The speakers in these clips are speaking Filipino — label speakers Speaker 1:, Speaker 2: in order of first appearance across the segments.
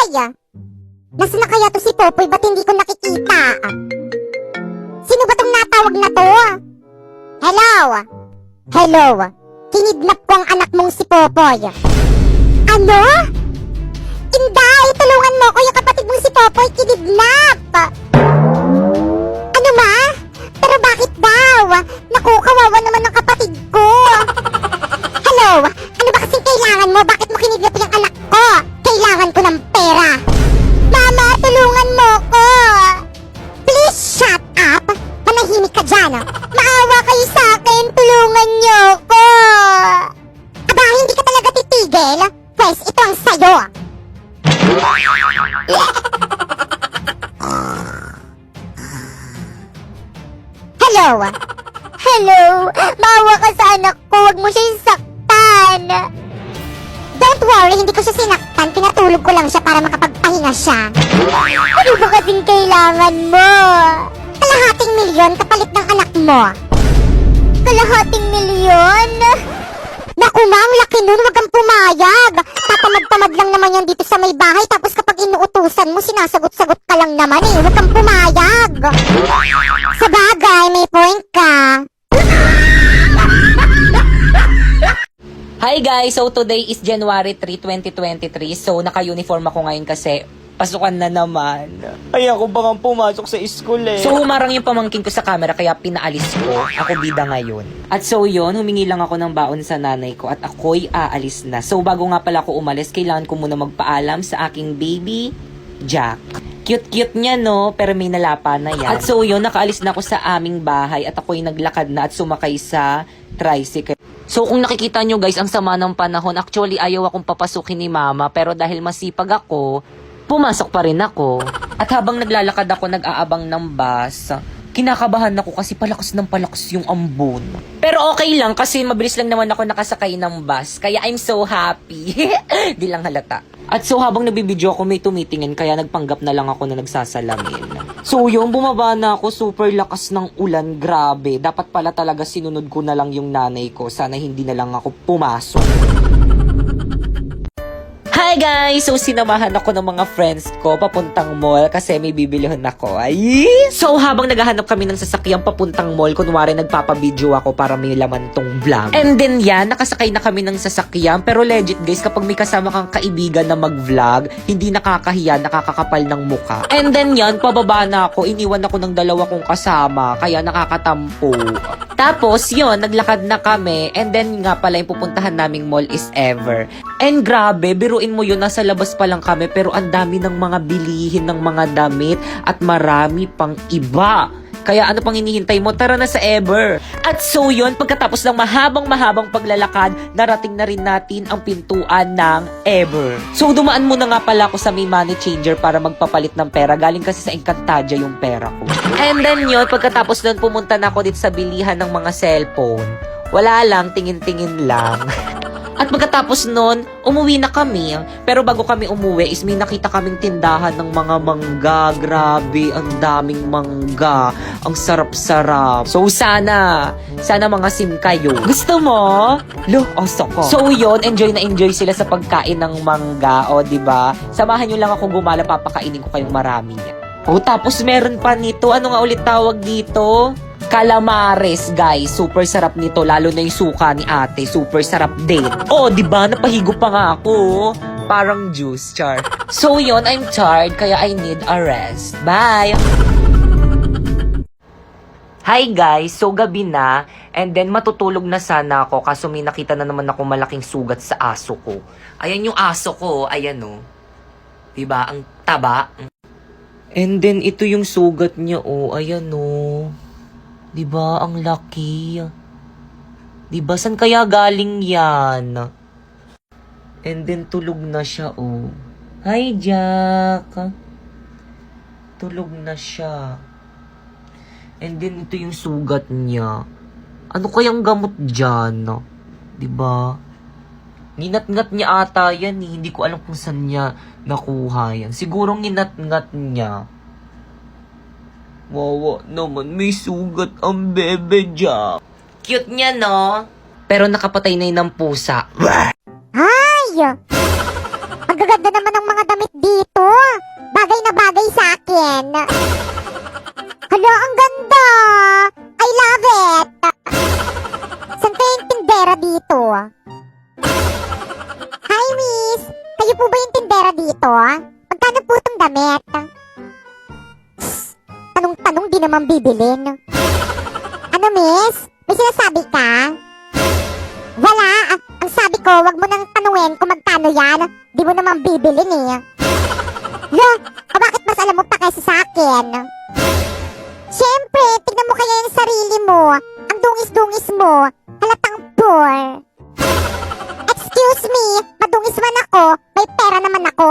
Speaker 1: Popoy? Nasaan na kaya to si Popoy? Ba't hindi ko nakikita? Sino ba tong natawag na to? Hello? Hello? Kinidnap ko ang anak mong si Popoy. Ano? Inday, tulungan mo ko, yung kapatid mong si Popoy kinidnap. Ano ma? Pero bakit daw? Naku, kawawa naman ng kapatid ko. Hello? Ano ba kasing kailangan mo? Bakit mo kinidnap yung anak ko? Kailangan ko ng pera. Mama, tulungan mo ko. Please shut up. Manahimik ka dyan. Maawa kayo sa akin. Tulungan niyo ko. Aba, hindi ka talaga titigil? Pues, ito ang sayo. Hello? Hello? Maawa ka sa anak ko. Huwag mo siyang saktan. Don't worry, hindi ko siya sinaktan. Pinatulog ko lang siya para makapagpahinga siya. Ano ba kasing kailangan mo? Kalahating milyon kapalit ng anak mo. Kalahating milyon? Naku ma'am, laki nun. Huwag kang pumayag. Tatamad-tamad lang naman yan dito sa may bahay. Tapos kapag inuutusan mo, sinasagot-sagot ka lang naman eh. Huwag kang pumayag. Sa bagay, may point ka.
Speaker 2: Hi guys! So today is January 3, 2023. So naka-uniform ako ngayon kasi pasukan na naman.
Speaker 3: Ay, ako pa nga pumasok sa school eh.
Speaker 2: So humarang yung pamangkin ko sa camera kaya pinaalis ko. Ako bida ngayon. At so yun, humingi lang ako ng baon sa nanay ko at ako'y aalis na. So bago nga pala ako umalis, kailangan ko muna magpaalam sa aking baby, Jack. Cute-cute niya no, pero may nalapa na yan. At so yun, nakaalis na ako sa aming bahay at ako'y naglakad na at sumakay sa tricycle. So kung nakikita nyo guys, ang sama ng panahon, actually ayaw akong papasukin ni mama, pero dahil masipag ako, pumasok pa rin ako. At habang naglalakad ako, nag-aabang ng bus, kinakabahan ako kasi palakas ng palakas yung ambon. Pero okay lang kasi mabilis lang naman ako nakasakay ng bus, kaya I'm so happy. Di lang halata. At so habang nabibidyo ako, may tumitingin, kaya nagpanggap na lang ako na nagsasalamin. So yun, bumaba na ako, super lakas ng ulan, grabe. Dapat pala talaga sinunod ko na lang yung nanay ko, sana hindi na lang ako pumasok. Hi guys! So sinamahan ako ng mga friends ko papuntang mall kasi may bibilihon ako. Ay! So habang naghahanap kami ng sasakyang papuntang mall, kunwari nagpapabidyo ako para may laman tong vlog. And then yan, nakasakay na kami ng sasakyan. Pero legit guys, kapag may kasama kang kaibigan na mag-vlog, hindi nakakahiya, nakakakapal ng muka. And then yan, pababa na ako, iniwan ako ng dalawa kong kasama, kaya nakakatampo. Tapos yun, naglakad na kami. And then nga pala yung pupuntahan naming mall is Ever. And grabe, biruin mo yun, nasa labas pa lang kami pero ang dami ng mga bilihin ng mga damit at marami pang iba. Kaya ano pang hinihintay mo? Tara na sa Ever. At so yun, pagkatapos ng mahabang paglalakad, narating na rin natin ang pintuan ng Ever. So dumaan muna nga pala ako sa may money changer para magpapalit ng pera. Galing kasi sa Encantadia yung pera ko. And then yun, pagkatapos nun, pumunta na ako dito sa bilihan ng mga cellphone. Wala lang, tingin-tingin lang. At pagkatapos nun, umuwi na kami. Pero bago kami umuwi is may nakita kaming tindahan ng mga mangga. Grabe, ang daming mangga. Ang sarap-sarap. So sana mga sim kayo. Gusto mo? Lo, oso ko. So yun, enjoy na enjoy sila sa pagkain ng mangga. O, diba? Samahan nyo lang ako gumala, papakainin ko kayong marami niya. O, tapos meron pa nito. Ano nga ulit tawag dito? Calamares, guys. Super sarap nito. Lalo na yung suka ni ate. Super sarap din. Oh, diba? Napahigo pa nga ako. Parang juice, char. So, yun. I'm tired. Kaya I need a rest. Bye! Hi, guys. So, gabi na. And then, matutulog na sana ako. Kaso may nakita na naman ako malaking sugat sa aso ko. Ayan yung aso ko. Ayan, oh. Diba? Ang taba. And then, ito yung sugat niya, oh. Ayan, oh. Diba? Ang laki. Diba? San kaya galing yan? And then, tulog na siya, oh. Hi, Jack. Tulog na siya. And then, ito yung sugat niya. Ano kayang gamot dyan? Diba? Ninat-ngat niya ata yan, eh. Hindi ko alam kung saan niya nakuha yan. Siguro ninat-ngat niya. Wawa naman, may sugat ang bebe Jack. Cute niya, no? Pero nakapatay na yun ng pusa.
Speaker 1: Ay! Ang gaganda naman ng mga damit dito. dito? Magkano po itong damit? Psst, tanong-tanong di naman bibilin. Ano, miss? May sinasabi ka? Wala. Ang sabi ko, wag mo nang tanungin kung magkano yan. Di mo naman bibilin eh. Lo, bakit mas alam mo pa kaysa sa akin? Siyempre, tignan mo kaya yung sarili mo. Ang dungis-dungis mo. Halatang poor. Excuse me, madungis man ako, may pera naman ako.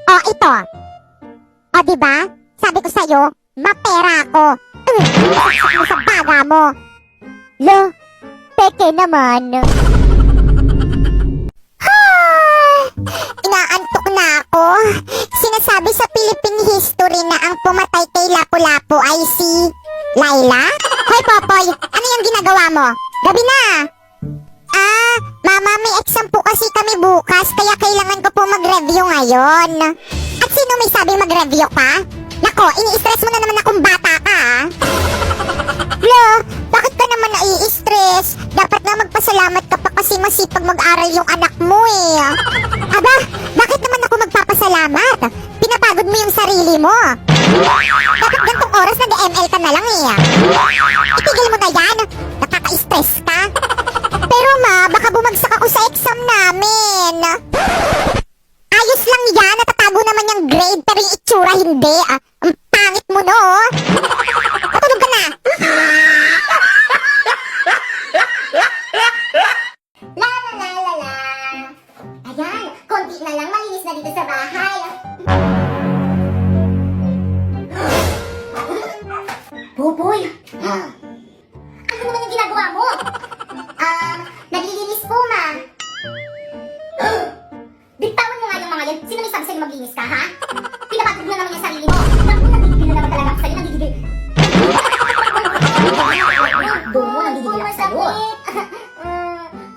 Speaker 1: O, ito. O, diba? Sabi ko sa'yo, mapera ako. Saksak mo sa baga mo. Lo, peke naman. Inaantok na ako. Sinasabi sa Philippine history na ang pumatay kay Lapu-Lapu ay si Laila? Hoy, Popoy, ano yung ginagawa mo? Gabi na. Mama, may exam po kasi kami bukas, kaya kailangan ko po mag-review ngayon. At sino may sabi mag-review ka? Nako, ini-stress mo na naman akong bata ka, Lo, bakit ka naman nai-stress? Dapat nga magpasalamat ka pa kasi masipag mag-aral yung anak mo eh. Aba, bakit naman ako magpapasalamat? Pinapagod mo yung sarili mo. Dapat gantong oras nag-ML ka na lang eh. Itigil mo na yan. Nakaka-stress ka. Pero ma, baka bumagsak ako sa exam namin. Ayos lang yan, natatago naman yung grade pero yung itsura hindi. Ang pangit mo no. Matulog ka na. La la la la la. Ayan, konti na lang malinis na dito sa bahay. Boboy! Ano naman yung ginagawa mo? Naglilinis po, ma. Bitawan mo nga yung mga yan. Sino may sabi sa'yo maglinis ka, ha? Pinapatid mo na naman yung sarili mo. Naku, nagigigil na naman talaga ako sa'yo. Nagigigil. Doon mo, nagigigil ako sa'yo.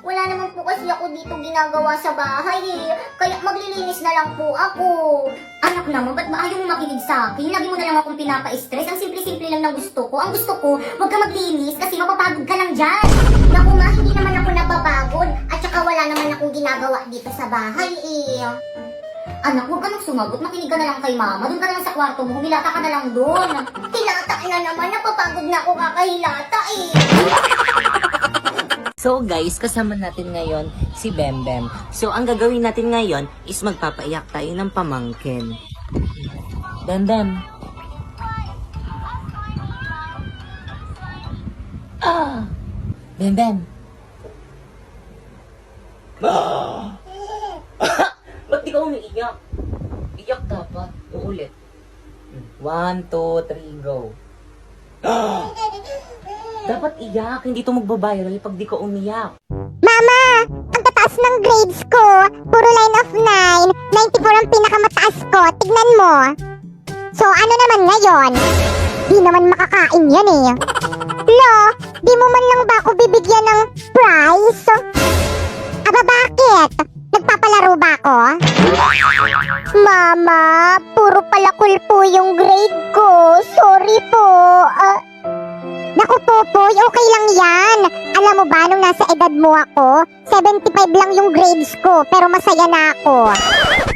Speaker 1: Wala naman po kasi ako dito ginagawa sa bahay eh. Kaya maglilinis na lang po ako. Anak naman, ba't ba ayaw mo makinig sa akin? Lagi mo na lang akong pinapa-stress. Ang simple-simple lang ng gusto ko. Ang gusto ko, huwag ka maglinis kasi mapapagod ka lang dyan. Naku ma, hindi naman ako napapagod. At saka wala naman akong ginagawa dito sa bahay eh. Anak, huwag ka nang sumagot. Makinig ka na lang kay mama. Doon ka na lang sa kwarto mo. Humilata ka na lang doon. Hilata na naman. Napapagod na ako kakahilata eh.
Speaker 2: So guys, kasama natin ngayon si Bembem. So ang gagawin natin ngayon is magpapaiyak tayo ng pamangkin. Bembem. Bembem. Ba't di ka umiiyak? Iyak dapat. Uulit. 1, 2, 3, go. Dapat iyak, hindi to magbabiral pag di ka umiyak.
Speaker 1: Mama, ang tataas ng grades ko. Puro line of 9. 94 ang pinakamataas ko. Tignan mo. So, ano naman ngayon? Di naman makakain yan eh. Lo, di mo man lang ba ako bibigyan ng prize? Aba, bakit? Nagpapalaro ba ako? Mama, puro palakul po yung grade ko. Sorry po. Naku, Popoy, okay lang yan. Alam mo ba, nung nasa edad mo ako, 75 lang yung grades ko, pero masaya na ako.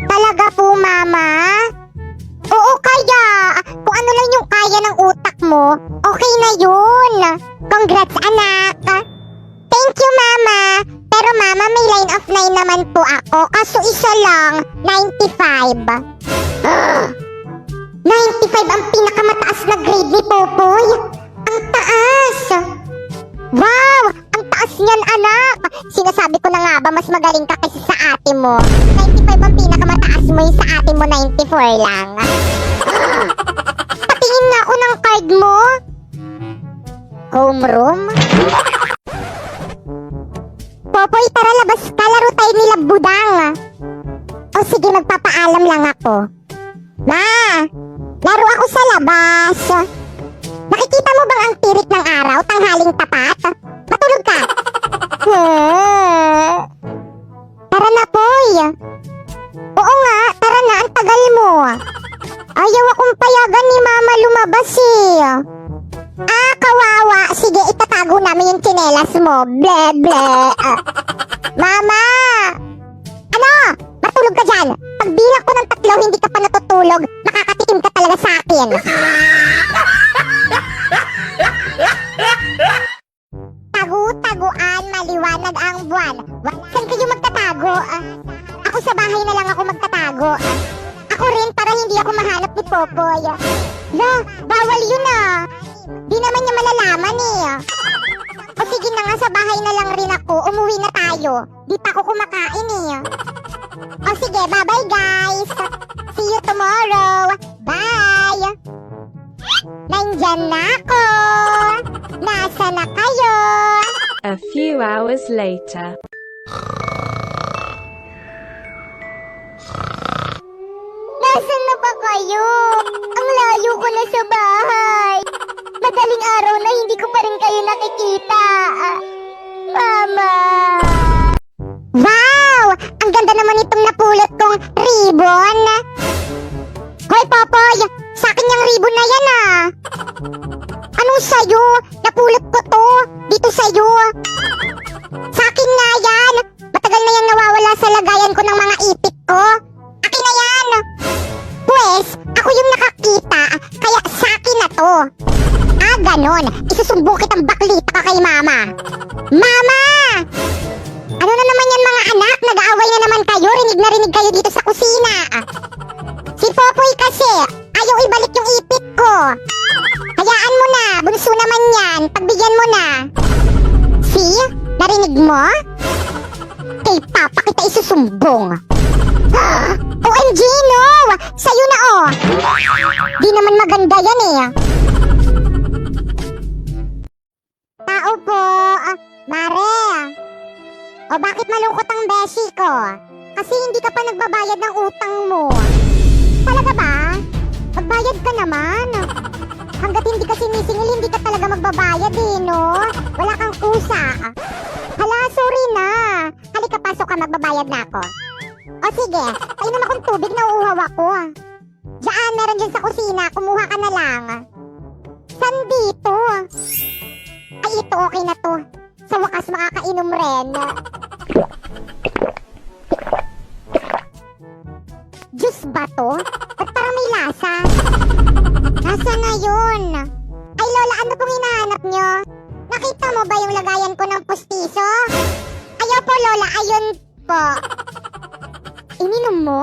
Speaker 1: Talaga po, Mama? Oo, kaya. Kung ano lang yung kaya ng utak mo, okay na yun. Congrats, anak. Thank you, Mama. Pero Mama, may line of 9 naman po ako, kaso isa lang, 95. 95 ang pinakamataas na grade ni Popoy. Ang taas! Wow! Ang taas niyan, anak! Sinasabi ko na nga ba, mas magaling ka kasi sa ate mo. 95 ang pinakamataas mo, yung sa ate mo 94 lang. Patingin nga ako ng card mo. Homeroom? Popoy, tara labas ka, laro tayo nila budang. O sige, magpapaalam lang ako. Ma! Laro ako sa labas. Nakikita mo bang ang tirik ng araw, tanghaling tapat? Matulog ka! Tara na, Poy! Oo nga, tara na, ang tagal mo. Ayaw akong payagan ni Mama lumabas eh. Kawawa. Sige, itatago namin yung tsinelas mo. Ble, ble. Mama! Ano? Matulog ka dyan. Pagbilang ko ng 3, Slow, hindi ka pa natutulog. Makakatikim ka talaga sa akin. Tagu-taguan, maliwanag ang buwan. Saan kayo magtatago? Ako sa bahay na lang ako magtatago. Ako rin para hindi ako mahanap ni Popoy. La, bawal yun Di naman niya malalaman O sige na nga, sa bahay na lang rin ako. Umuwi na tayo. Di pa ako kumakain O sige, bye-bye guys. See you tomorrow. Bye. Nandyan na ako. Nasa na kayo?
Speaker 4: A few hours later.
Speaker 1: Nasaan na ba kayo? Ang layo ko na sa bahay. Madaling araw na hindi ko pa rin kayo nakikita. Mama! Wow! Ang ganda naman itong napulot kong ribbon. Hoy, Popoy! Sa akin yung ribbon na yan Anong sa'yo? Napulot ko to. Dito sa'yo. Sa akin nga yan. Matagal na yan nawawala sa lagayan ko ng mga ipit ko. Akin na yan. Pwes, ako yung nakakita. Kaya sa akin na to. Ganon. Isusumbong kitang baklita ka kay Mama. Mama! Ano na naman yan mga anak? Nag-aaway na naman kayo. Rinig kayo dito sa kusina. Si Popoy kasi, ayaw ibalik yung ipit ko. Hayaan mo na. Bunso naman yan. Pagbigyan mo na. See? Narinig mo? Kay Papa kita isusumbong. OMG, no! Sa'yo na, Di naman maganda yan, Tao po. Mare. O bakit malungkot ang beshi ko? Kasi hindi ka pa nagbabayad ng utang mo. Talaga ba? Magbayad ka naman. Hanggat hindi ka sinisingil, hindi ka talaga magbabayad no? Wala kang kusa. Hala, sorry na. Halika, pasok ka, magbabayad na ako. O sige, painom akong tubig na uuhaw ako. Diyan, meron dyan sa kusina. Kumuha ka na lang. San dito? Ay, ito okay na to. Sa wakas makakainom rin. Juice ba to? Ba't parang may lasa? Nasa na yun? Ay Lola, ano pong hinahanap nyo? Nakita mo ba yung lagayan ko ng pustiso? Ayaw po Lola, ayun po. Ininom mo?